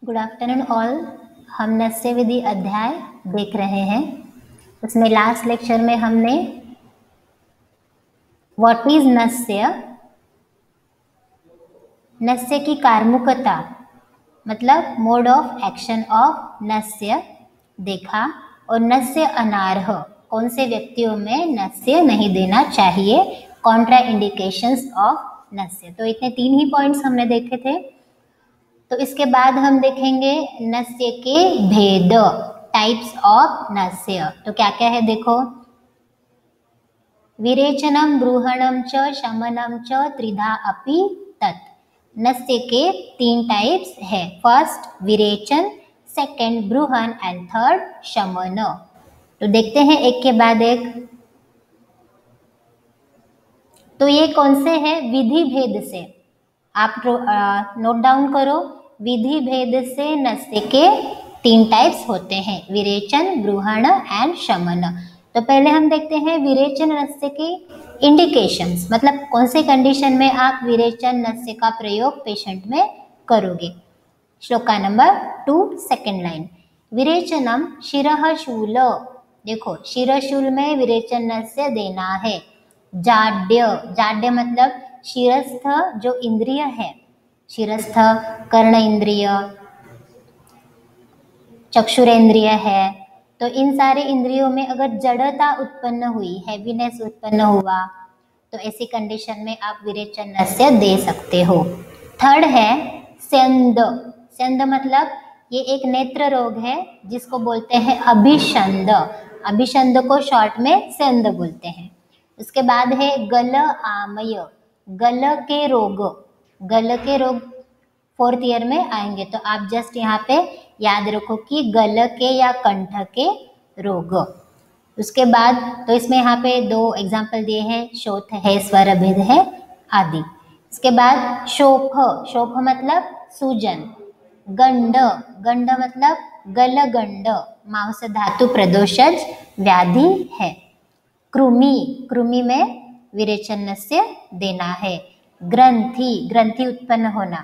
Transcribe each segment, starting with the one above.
Good afternoon all. हम नस्य विधि अध्याय देख रहे हैं। उसमें लास्ट लेक्चर में हमने व्हाट इज नस्य, नस्य की कार्मुकता मतलब मोड ऑफ एक्शन ऑफ नस्य देखा, और नस्य अनार्ह कौन से व्यक्तियों में नस्य नहीं देना चाहिए, कॉन्ट्रा इंडिकेशंस ऑफ नस्य। तो इतने 3 ही पॉइंट्स हमने देखे थे। तो इसके बाद हम देखेंगे नस्य के भेद, टाइप्स ऑफ नस्य। तो क्या क्या है देखो, विरेचनम ब्रूहणम च शमनम च त्रिधा अपि तत्। नस्य के 3 टाइप्स है, फर्स्ट विरेचन, सेकंड ब्रूहण एंड थर्ड शमन। तो देखते हैं एक के बाद एक। तो ये कौन से है, विधि भेद से, आप नोट डाउन करो। विधि भेद से नस्य के 3 टाइप्स होते हैं, विरेचन, ब्रूहण एंड शमन। तो पहले हम देखते हैं विरेचन नस्य के इंडिकेशंस, मतलब कौन से कंडीशन में आप विरेचन नस्य का प्रयोग पेशेंट में करोगे। श्लोका नंबर 2 सेकेंड लाइन, विरेचनम शिरः शूल। देखो शिरशूल में विरेचन नस्य देना है। जाड्य, जाड्य मतलब शिरस्थ जो इंद्रिय है, शिरस्थ कर्ण इंद्रिय, चक्षुरेंद्रिय है, तो इन सारे इंद्रियों में अगर जड़ता उत्पन्न हुई, हैवीनेस उत्पन्न हुआ, तो ऐसी कंडीशन में आप विरेचन नस्य दे सकते हो। थर्ड है स्यंद। स्यंद मतलब ये एक नेत्र रोग है जिसको बोलते हैं अभिषंद। अभिषंद को शॉर्ट में स्यंद बोलते हैं। उसके बाद है गल आमय, गल के रोग। गल के रोग 4th ईयर में आएंगे, तो आप जस्ट यहाँ पे याद रखो कि गल के या कंठ के रोग। उसके बाद तो इसमें यहाँ पे 2 एग्जाम्पल दिए हैं, शोथ है, स्वर अभेद है आदि। इसके बाद शोफ, शोफ मतलब सूजन। गंड, गंड मतलब गलगंड, मांस धातु प्रदोषज व्याधि है। कृमि, कृमि में विरेचन नस्य देना है। ग्रंथि, ग्रंथि उत्पन्न होना।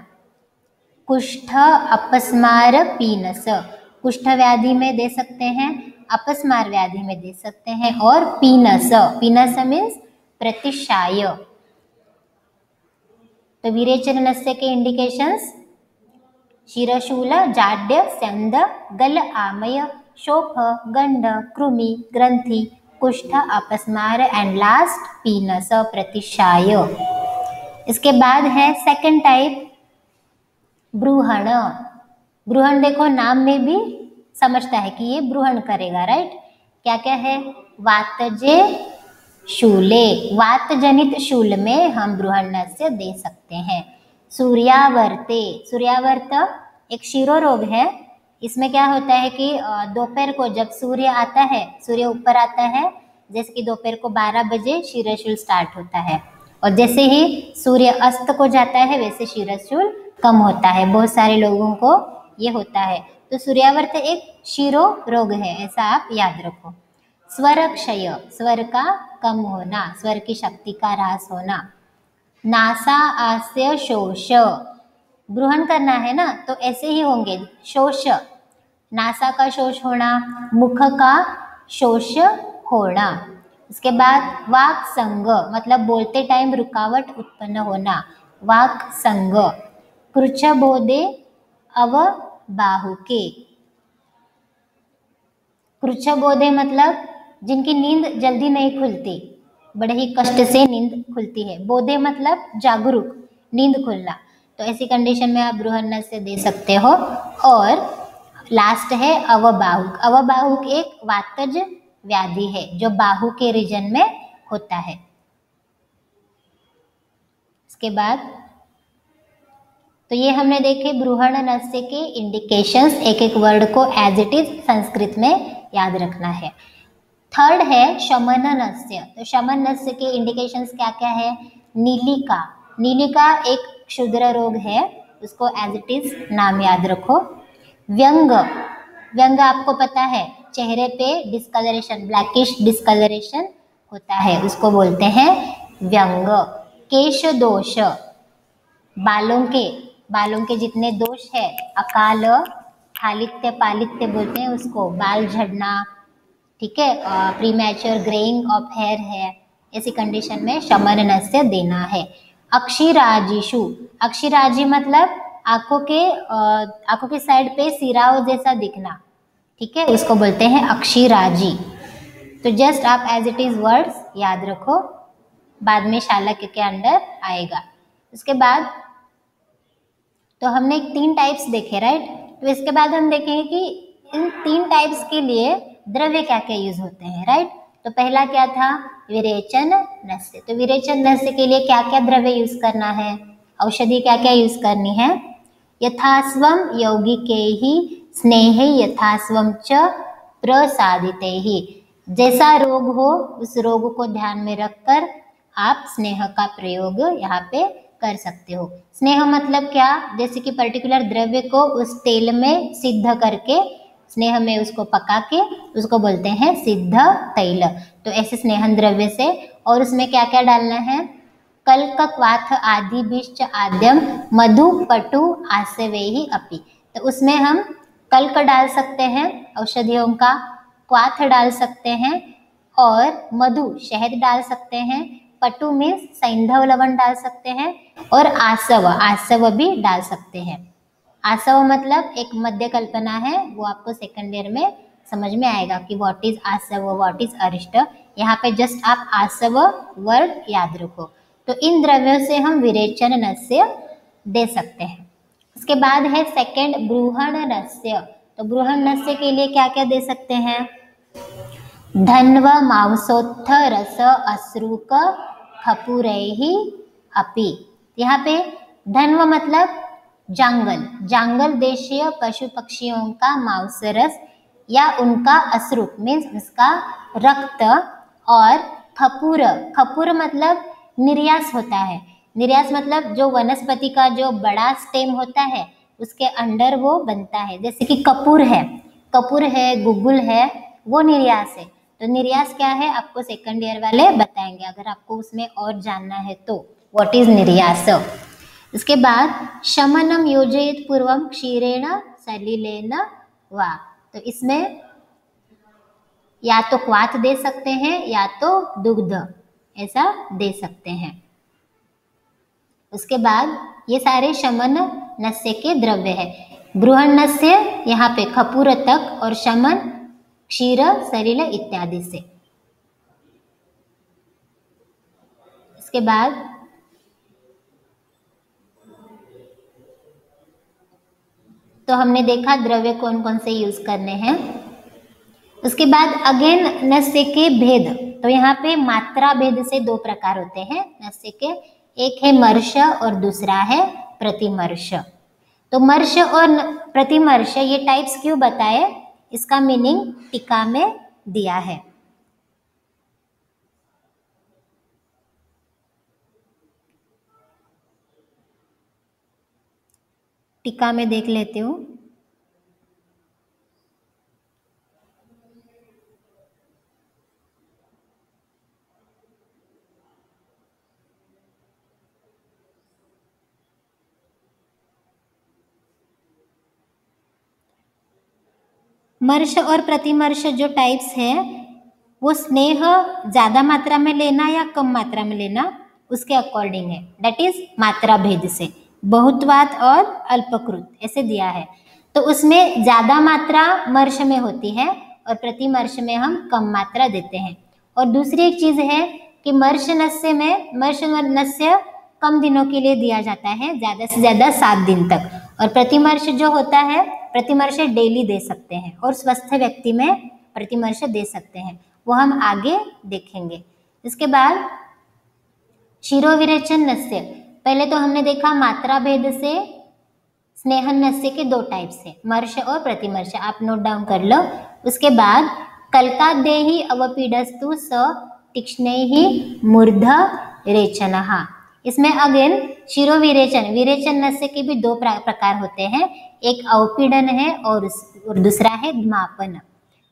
कुष्ठ अपस्मार पीनस, कुष्ठ व्याधि में दे सकते हैं, अपस्मार व्याधि में दे सकते हैं, और पीनस, पीनस मीन्स प्रतिशाय। तो विरेचन नस्य के इंडिकेशंस शिरशूल, जाड्य, स्यंद, गल आमय, शोफ, गंड, कृमि, ग्रंथि, कुष्ठ, अपस्मार एंड लास्ट पीनस, प्रतिशाय। इसके बाद है सेकंड टाइप ब्रूहण। ब्रूहण देखो नाम में भी समझता है कि ये ब्रूहण करेगा, राइट। क्या क्या है, वातजे शूले, वात जनित शूल में हम ब्रूहण नस्य दे सकते हैं। सूर्यावर्ते, सूर्यावर्त एक शिरो रोग है। इसमें क्या होता है कि दोपहर को जब सूर्य आता है, सूर्य ऊपर आता है, जैसे कि दोपहर को 12 बजे शिरशूल स्टार्ट होता है, और जैसे ही सूर्य अस्त को जाता है वैसे शिरशूल कम होता है। बहुत सारे लोगों को ये होता है। तो सूर्यावर्त एक शिरो रोग है, ऐसा आप याद रखो। स्वर क्षय, स्वर का कम होना, स्वर की शक्ति का ह्रास होना। नासा आस्य शोष, ब्रूहण करना है ना, तो ऐसे ही होंगे शोष, नासा का शोष होना, मुख का शोष होना। इसके बाद वाक संग मतलब बोलते टाइम रुकावट उत्पन्न होना, वाक संग। कृच बोधे अव बाहुके, कृच बोधे मतलब जिनकी नींद जल्दी नहीं खुलती, बड़े ही कष्ट से नींद खुलती है। बोधे मतलब जागरूक, नींद खुलना। तो ऐसी कंडीशन में आप ब्रूहण नस्य दे सकते हो। और लास्ट है अवबाहुक। अवबाहुक एक वातज व्याधि है जो बाहु के रीजन में होता है। इसके बाद तो ये हमने देखे ब्रूहण नस्य के इंडिकेशंस, एक एक वर्ड को एज इट इज संस्कृत में याद रखना है। थर्ड है शमन नस्य। तो शमन नस्य के इंडिकेशंस क्या क्या है, नीलिका, नीलिका एक क्षुद्र रोग है, उसको एज इट इज नाम याद रखो। व्यंग, व्यंग आपको पता है चेहरे पे डिस्कलरेशन, ब्लैकिश डिस्कलरेशन होता है, उसको बोलते हैं व्यंग। केश दोष, बालों के बालों के जितने दोष है, अकाल, खालित्य, पालित्य बोलते हैं उसको, बाल झड़ना, ठीक है, प्रीमैच्योर ग्रेइंग ऑफ हेयर है, ऐसी कंडीशन में शमन नस्य देना है। अक्षिराजिषु, अक्षिराजी मतलब आंखों के साइड पे सिराओं जैसा दिखना, ठीक है, उसको बोलते हैं अक्षिराजी। तो जस्ट आप एज इट इज वर्ड्स याद रखो, बाद में शालक के अंदर आएगा। उसके बाद तो हमने 3 टाइप्स देखे, राइट। तो इसके बाद हम देखेंगे कि इन 3 टाइप्स के लिए द्रव्य क्या क्या यूज होते हैं, राइट। तो पहला क्या था, विरेचन नस्य। तो विरेचन नस्य के लिए क्या क्या द्रव्य यूज करना है, औषधि क्या क्या यूज करनी है। यथास्वम यौगिकैहि स्नेहे यथास्वम च प्रसादितैहि, जैसा रोग हो उस रोग को ध्यान में रखकर आप स्नेह का प्रयोग यहाँ पे कर सकते हो। स्नेह मतलब क्या, जैसे कि पर्टिकुलर द्रव्य को उस तेल में सिद्ध करके, स्नेह में उसको पका के, उसको बोलते हैं सिद्ध तैल। तो ऐसे स्नेहन द्रव्य से, और उसमें क्या क्या डालना है, कल्क क्वाथ आदि बीच आद्यम मधु पटु आसवेहि अपि। तो उसमें हम कल्क डाल सकते हैं औषधियों का, क्वाथ डाल सकते हैं, और मधु शहद डाल सकते हैं, पटु मीन्स सैंधव लवण डाल सकते हैं, और आसव भी डाल सकते हैं। आसव मतलब एक मध्य कल्पना है, वो आपको सेकंड ईयर में समझ में आएगा कि what is Asava, what is अरिष्ट। यहाँ पे जस्ट आप आसव वर्ड याद रखो। तो इन द्रव्यों से हम विरेचन नस्य दे सकते हैं। उसके बाद है सेकंड ब्रूहण नस्य। तो ब्रूहण नस्य के लिए क्या क्या दे सकते हैं, धन्व मांसोत्थ रस अश्रुक खपुरैहि अपि। यहाँ पे धन्व मतलब जांगल देशीय पशु पक्षियों का मांस रस या उनका अश्रु मीन्स उसका रक्त, और खपुर मतलब निर्यास होता है। निर्यास मतलब जो वनस्पति का जो बड़ा स्टेम होता है उसके अंडर वो बनता है, जैसे कि कपूर है, गुगुल है, वो निर्यास है। तो निर्यास क्या है आपको सेकंड ईयर वाले बताएंगे, अगर आपको उसमें और जानना है तो व्हाट इज निर्यास। इसके बाद शमनम योजयित पूर्वम क्षीरेण सलिलेन वा। तो इसमें या तो क्वाथ दे सकते हैं या तो दुग्ध, ऐसा दे सकते हैं। उसके बाद ये सारे शमन नस्य के द्रव्य है। ब्रूहण नस्य यहाँ पे खपूर तक, और शमन क्षीर सलिल इत्यादि से। इसके बाद तो हमने देखा द्रव्य कौन कौन से यूज करने हैं। उसके बाद अगेन नस्य के भेद। तो यहाँ पे मात्रा भेद से 2 प्रकार होते हैं नस्य के, एक है मर्श और दूसरा है प्रतिमर्श। तो मर्श और प्रतिमर्श ये टाइप्स क्यों बताए, इसका मीनिंग टीका में दिया है। टीका में देख लेते हूँ। मर्श और प्रतिमर्श जो टाइप्स है वो स्नेह ज्यादा मात्रा में लेना या कम मात्रा में लेना उसके अकॉर्डिंग है, दैट इज मात्रा भेद से। बहुत्वात और अल्पकृत ऐसे दिया है, तो उसमें ज्यादा मात्रा मर्श में होती है और प्रतिमर्श में हम कम मात्रा देते हैं। और दूसरी एक चीज है कि मर्श नस्य कम दिनों के लिए दिया जाता है, ज्यादा से ज्यादा 7 दिन तक, और प्रतिमर्श जो होता है प्रतिमर्श डेली दे सकते हैं, और स्वस्थ व्यक्ति में प्रतिमर्श दे सकते हैं, वो हम आगे देखेंगे। इसके बाद शिरोविरेचन नस्य। पहले तो हमने देखा मात्रा भेद से स्नेहन नस्य के 2 टाइप्स है, मर्श और प्रतिमर्श, आप नोट डाउन कर लो। उसके बाद कल्कादेहि अवपीडस्तु स तीक्ष्णैहि मूर्ध रेचनः। इसमें अगेन विरेचन नस्य के भी 2 प्रकार होते हैं, एक अवपीडन है और दूसरा है मापन।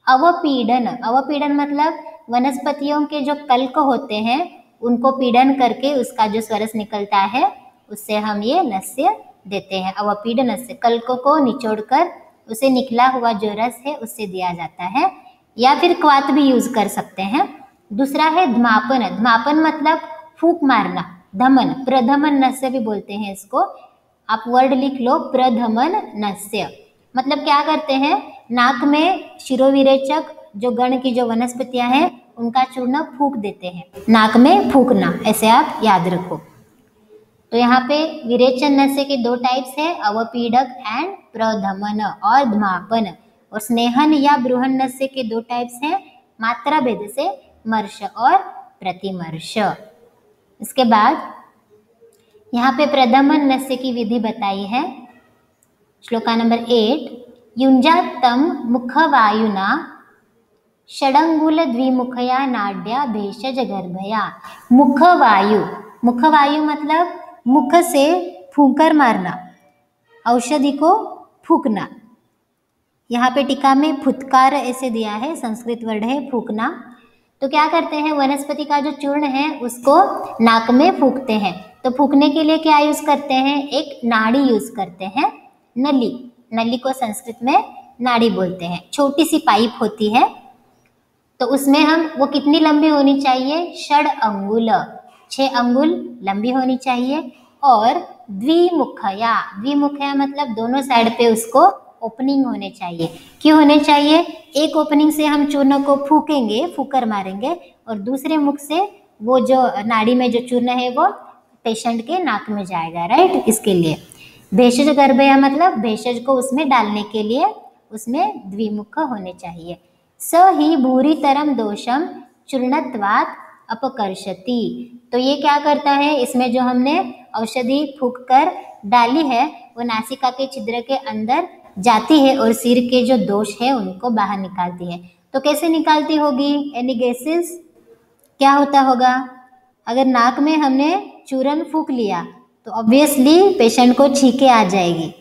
अवपीडन मतलब वनस्पतियों के जो कल्क होते हैं उनको पीड़न करके उसका जो स्वरस निकलता है उससे हम ये नस्य देते हैं। अवपीड नस्य, कल्कों को निचोड़कर उसे निकला हुआ जो रस है उससे दिया जाता है, या फिर क्वाथ भी यूज कर सकते हैं। दूसरा है धमापन। धमापन मतलब फूंक मारना, धमन, प्रधमन नस्य भी बोलते हैं इसको। आप वर्ड लिख लो, प्रधमन नस्य। मतलब क्या करते हैं, नाक में शिरोविरेचक जो गण की जो वनस्पतियां हैं उनका चूर्ण फूंक देते हैं, नाक में फूंकना, ऐसे आप याद रखो। तो यहाँ पे विरेचन नस्य के दो टाइप्स है, अवपीडक एंड प्रधमन और धमापन। और स्नेहन या ब्रूहन नस्य के दो टाइप्स हैं, मात्रा भेद से मर्श और प्रतिमर्श। इसके बाद यहाँ पे प्रधमन नस्य की विधि बताई है, श्लोका नंबर 8। युंजातम मुखवायुना षडंगुल द्विमुखया नाड्या भेषज गर्भया। मुखवायु, मुखवायु मतलब मुख से फूंकर मारना, औषधि को फूंकना। यहाँ पे टीका में फुत्कार ऐसे दिया है, संस्कृत वर्ड है फूंकना। तो क्या करते हैं, वनस्पति का जो चूर्ण है उसको नाक में फूंकते हैं। तो फूंकने के लिए क्या यूज करते हैं, एक नाड़ी यूज करते हैं, नली। नली को संस्कृत में नाड़ी बोलते हैं। छोटी सी पाइप होती है, तो उसमें हम, वो कितनी लंबी होनी चाहिए, 6 अंगुल, 6 अंगुल लंबी होनी चाहिए। और द्विमुखया, द्विमुखया मतलब दोनों साइड पे उसको ओपनिंग होने चाहिए। क्यों होने चाहिए, एक ओपनिंग से हम चूर्ण को फूकेंगे, फूकर मारेंगे, और दूसरे मुख से वो जो नाड़ी में जो चूर्ण है वो पेशेंट के नाक में जाएगा, राइट। इसके लिए भेषज गर्भया मतलब भेषज को उसमें डालने के लिए उसमें द्विमुख होने चाहिए। स ही भूरी तरम दोषम चूर्णत्वात् अपकर्षति। तो ये क्या करता है, इसमें जो हमने औषधि फूंक कर डाली है वो नासिका के छिद्र के अंदर जाती है और सिर के जो दोष है उनको बाहर निकालती है। तो कैसे निकालती होगी, एनी गेसेस, क्या होता होगा। अगर नाक में हमने चूर्ण फूंक लिया तो ऑब्वियसली पेशेंट को छींके आ जाएगी।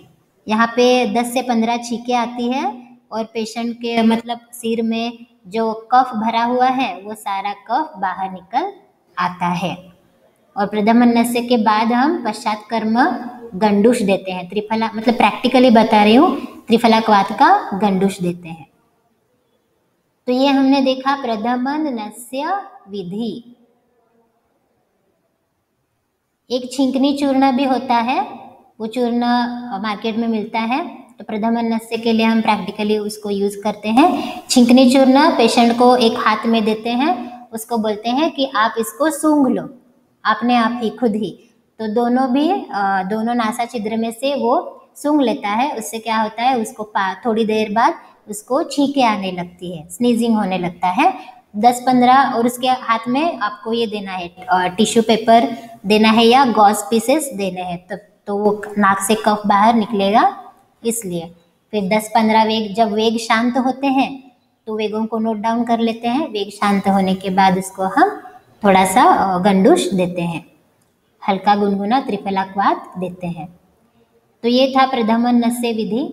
यहाँ पे 10 से 15 छींके आती है और पेशेंट के मतलब सिर में जो कफ भरा हुआ है वो सारा कफ बाहर निकल आता है। और प्रधमन नस्य के बाद हम पश्चात कर्म गंडूश देते हैं। त्रिफला मतलब प्रैक्टिकली बता रही हूँ, त्रिफला क्वाथ का गंडूश देते हैं। तो ये हमने देखा प्रधमन नस्य विधि। एक छींकनी चूर्ण भी होता है, वो चूर्ण मार्केट में मिलता है। तो प्रधमन नस्य के लिए हम प्रैक्टिकली उसको यूज करते हैं। छींकनी चूर्ण पेशेंट को एक हाथ में देते हैं, उसको बोलते हैं कि आप इसको सूंघ लो अपने आप ही, खुद ही। तो दोनों नासा छिद्र में से वो सूंघ लेता है। उससे क्या होता है, उसको थोड़ी देर बाद उसको छींके आने लगती है, स्नीजिंग होने लगता है 10-15। और उसके हाथ में आपको ये देना है, टिश्यू पेपर देना है या गॉज पीसेस देने हैं, तो वो नाक से कफ बाहर निकलेगा। इसलिए फिर 10-15 वेग, जब वेग शांत होते हैं तो वेगों को नोट डाउन कर लेते हैं। वेग शांत होने के बाद इसको हम थोड़ा सा गंडूश देते हैं, हल्का गुनगुना त्रिफला क्वाथ देते हैं। तो ये था प्रधमन नस्य विधि।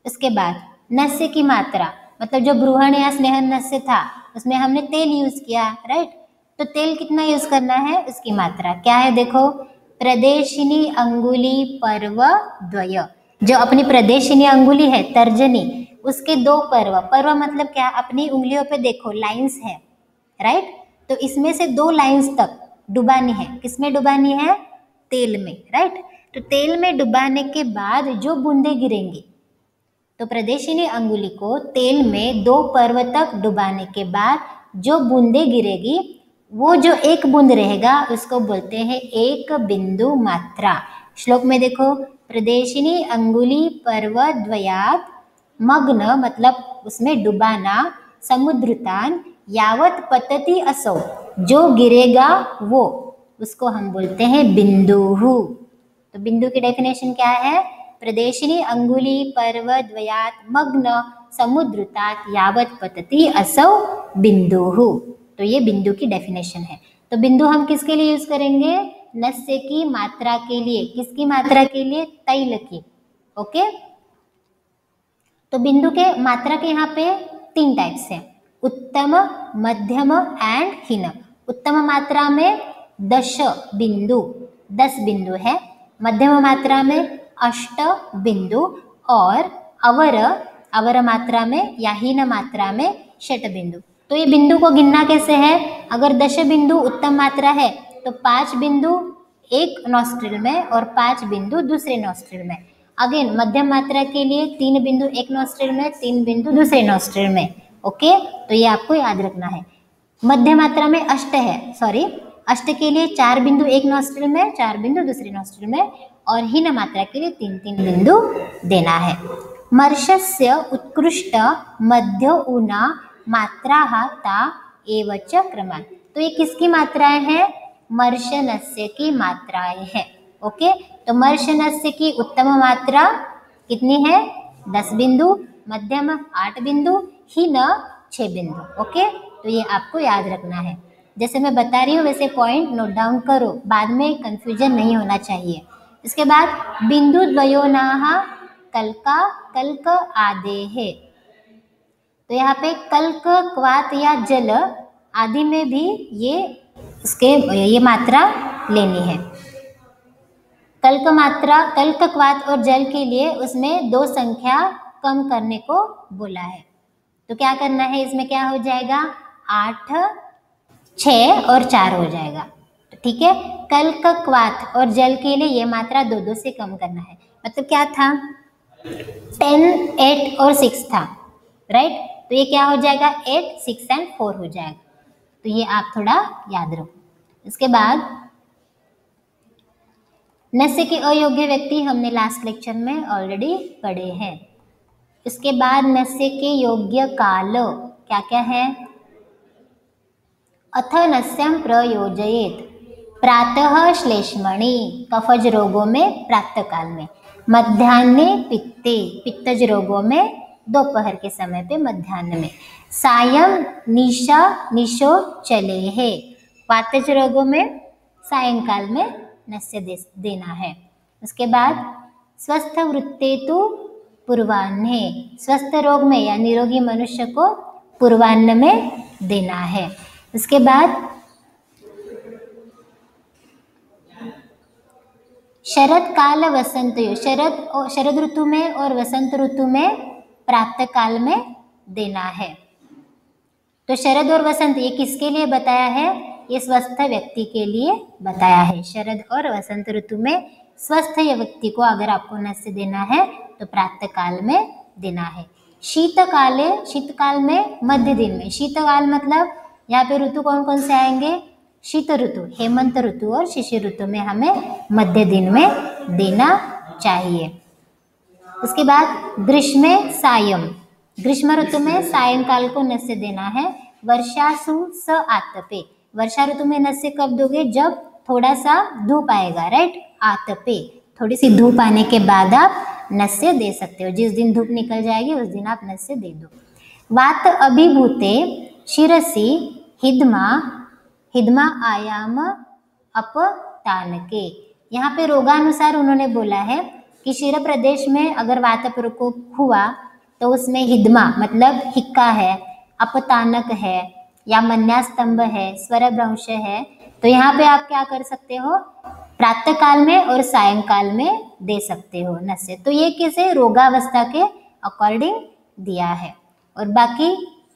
उसके बाद नस्य की मात्रा, मतलब जो ब्रूहण या स्नेहन नस्य था उसमें हमने तेल यूज किया, राइट। तो तेल कितना यूज करना है, उसकी मात्रा क्या है, देखो। प्रदेशिनी अंगुली पर्व द्वय, जो अपनी प्रदेशिनी अंगुली है, तर्जनी, उसके 2 पर्व। पर्व मतलब क्या, अपनी उंगलियों पे देखो लाइंस है, राइट। तो इसमें से 2 लाइंस तक डुबानी है। किसमें डुबानी है, तेल में, राइट। तो तेल में डुबाने के बाद जो बूंदे गिरेंगी, तो प्रदेशिनी अंगुली को तेल में 2 पर्व तक डुबाने के बाद जो बूंदे गिरेगी, वो जो एक बूंद रहेगा उसको बोलते हैं एक बिंदु मात्रा। श्लोक में देखो, प्रदेशिनी अंगुली पर्व द्वयात् मग्न मतलब उसमें डुबाना, समुद्रतान यावत पतति असौ, जो गिरेगा वो, उसको हम बोलते हैं बिंदुहु। तो बिंदु की डेफिनेशन क्या है, प्रदेशिनी अंगुली पर्व द्वयात् मग्न समुद्रतात् यावत पतति असौ बिंदुहु। तो ये बिंदु की डेफिनेशन है। तो बिंदु हम किसके लिए यूज करेंगे, नस्य की मात्रा के लिए। किसकी मात्रा के लिए, तैल की, ओके। तो बिंदु के मात्रा के यहाँ पे 3 टाइप्स हैं, उत्तम, मध्यम एंड हीन। उत्तम मात्रा में 10 बिंदु है, मध्यम मात्रा में अष्ट बिंदु और अवर अवर मात्रा में या हीन मात्रा में षट बिंदु। तो ये बिंदु को गिनना कैसे है? अगर दश बिंदु उत्तम मात्रा है तो 5 बिंदु एक नॉस्ट्रिल में और 5 बिंदु दूसरे नॉस्ट्रिल में। अगेन मध्यम मात्रा के लिए 3 बिंदु एक नॉस्ट्रिल में, 3 बिंदु दूसरे नॉस्ट्रिल में। ओके, तो ये आपको याद रखना है। मध्य मात्रा में अष्ट है, सॉरी, अष्ट के लिए 4 बिंदु एक नॉस्ट्रिल में, 4 बिंदु दूसरी नॉस्ट्रिल में, और हीन मात्रा के लिए 3-3 बिंदु देना है। मर्षस्य उत्कृष्ट मध्य ऊना मात्राः ता एव च क्रमात्। तो ये किसकी मात्राएं हैं? मर्षनस्य की मात्राएं हैं। ओके, तो मर्षनस्य की उत्तम मात्रा कितनी है? 10 बिंदु, मध्यम 8 बिंदु, हीन 6 बिंदु। ओके, तो ये आपको याद रखना है। जैसे मैं बता रही हूँ वैसे पॉइंट नोट डाउन करो, बाद में कंफ्यूजन नहीं होना चाहिए। इसके बाद बिंदु द्वयोनाः कल्का कल्क आदेः। तो यहाँ पे कल्क क्वात या जल आदि में भी ये मात्रा लेनी है। कल्क मात्रा, कल्क क्वात और जल के लिए उसमें 2 संख्या कम करने को बोला है। तो क्या करना है? इसमें क्या हो जाएगा? 8, 6 और 4 हो जाएगा। ठीक है, कल्क क्वात और जल के लिए ये मात्रा 2-2 से कम करना है। मतलब क्या था? 10, 8 और 6 था, राइट? तो ये क्या हो जाएगा? 8, 6 एंड 4 हो जाएगा। तो ये आप थोड़ा याद रखो। इसके बाद नस्य के अयोग्य व्यक्ति हमने लास्ट लेक्चर में ऑलरेडी पढ़े हैं। इसके बाद नस्य के योग्य काल क्या क्या है? अथ नस्यं प्रयोजयेत प्रातः श्लेष्मणि कफज रोगों में प्रातः काल में, मध्याह्ने पित्ते पित्तज रोगों में दोपहर के समय पे मध्याह्न में, सायं निशो चले है वातज रोगों में सायंकाल में नस्य देना है। उसके बाद स्वस्थ वृत्ते तो पूर्वाह्ने, स्वस्थ रोग में या निरोगी मनुष्य को पूर्वाह्न में देना है। उसके बाद शरद काल वसंत, शरद ऋतु में और वसंत ऋतु में प्रातः काल में देना है। तो शरद और वसंत ये किसके लिए बताया है? ये स्वस्थ व्यक्ति के लिए बताया है। शरद और वसंत ऋतु में स्वस्थ व्यक्ति को अगर आपको नस्य देना है तो प्रातः काल में देना है। शीतकाल में मध्य दिन में, शीतकाल मतलब यहाँ पे ऋतु कौन कौन से आएंगे? शीत ऋतु, हेमंत ऋतु और शिशिर ऋतु में हमें मध्य दिन में देना चाहिए। उसके बाद ग्रीष्म सायं, ग्रीष्म ऋतु में सायंकाल को नस्य देना है। वर्षासु स आतपे, वर्षा ऋतु में नस्य कब दोगे? जब थोड़ा सा धूप आएगा, राइट? आतपे, थोड़ी सी धूप आने के बाद आप नस्य दे सकते हो। जिस दिन धूप निकल जाएगी उस दिन आप नस्य दे दो। वात अभिभूते शिरसि हिदमा आयाम अपतानके, यहाँ पे रोगानुसार उन्होंने बोला है कि शिर प्रदेश में अगर वात प्रकोप हुआ तो उसमें हिदमा मतलब हिक्का है, अपतानक है या मन्यास्तंभ है, स्वरभ्रंश है। तो यहाँ पे आप क्या कर सकते हो? प्रातः काल में और सायंकाल में दे सकते हो नस्य। तो ये किसे रोगावस्था के अकॉर्डिंग दिया है। और बाकी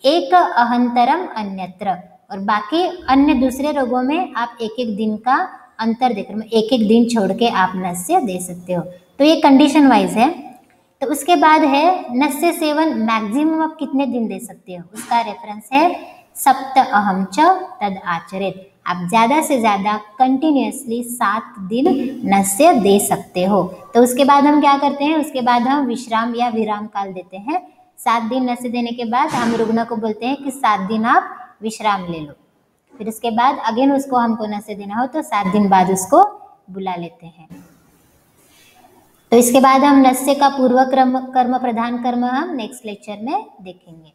एक अहंतरम अन्यत्र, और बाकी अन्य दूसरे रोगों में आप एक एक दिन का अंतर देकर एक एक दिन छोड़ के आप नस्य दे सकते हो। तो ये कंडीशन वाइज है। तो उसके बाद है नस्य सेवन मैक्सिमम आप कितने दिन दे सकते हो? उसका रेफरेंस है सप्त अहम च तद आचरित। आप ज़्यादा से ज़्यादा कंटिन्यूसली 7 दिन नस्य दे सकते हो। तो उसके बाद हम क्या करते हैं? उसके बाद हम विश्राम या विराम काल देते हैं। 7 दिन नस्य देने के बाद हम रुग्ण को बोलते हैं कि 7 दिन आप विश्राम ले लो। फिर उसके बाद अगेन उसको हमको नस्य देना हो तो 7 दिन बाद उसको बुला लेते हैं। तो इसके बाद हम नस्य का पूर्व कर्म प्रधान कर्म हम नेक्स्ट लेक्चर में देखेंगे।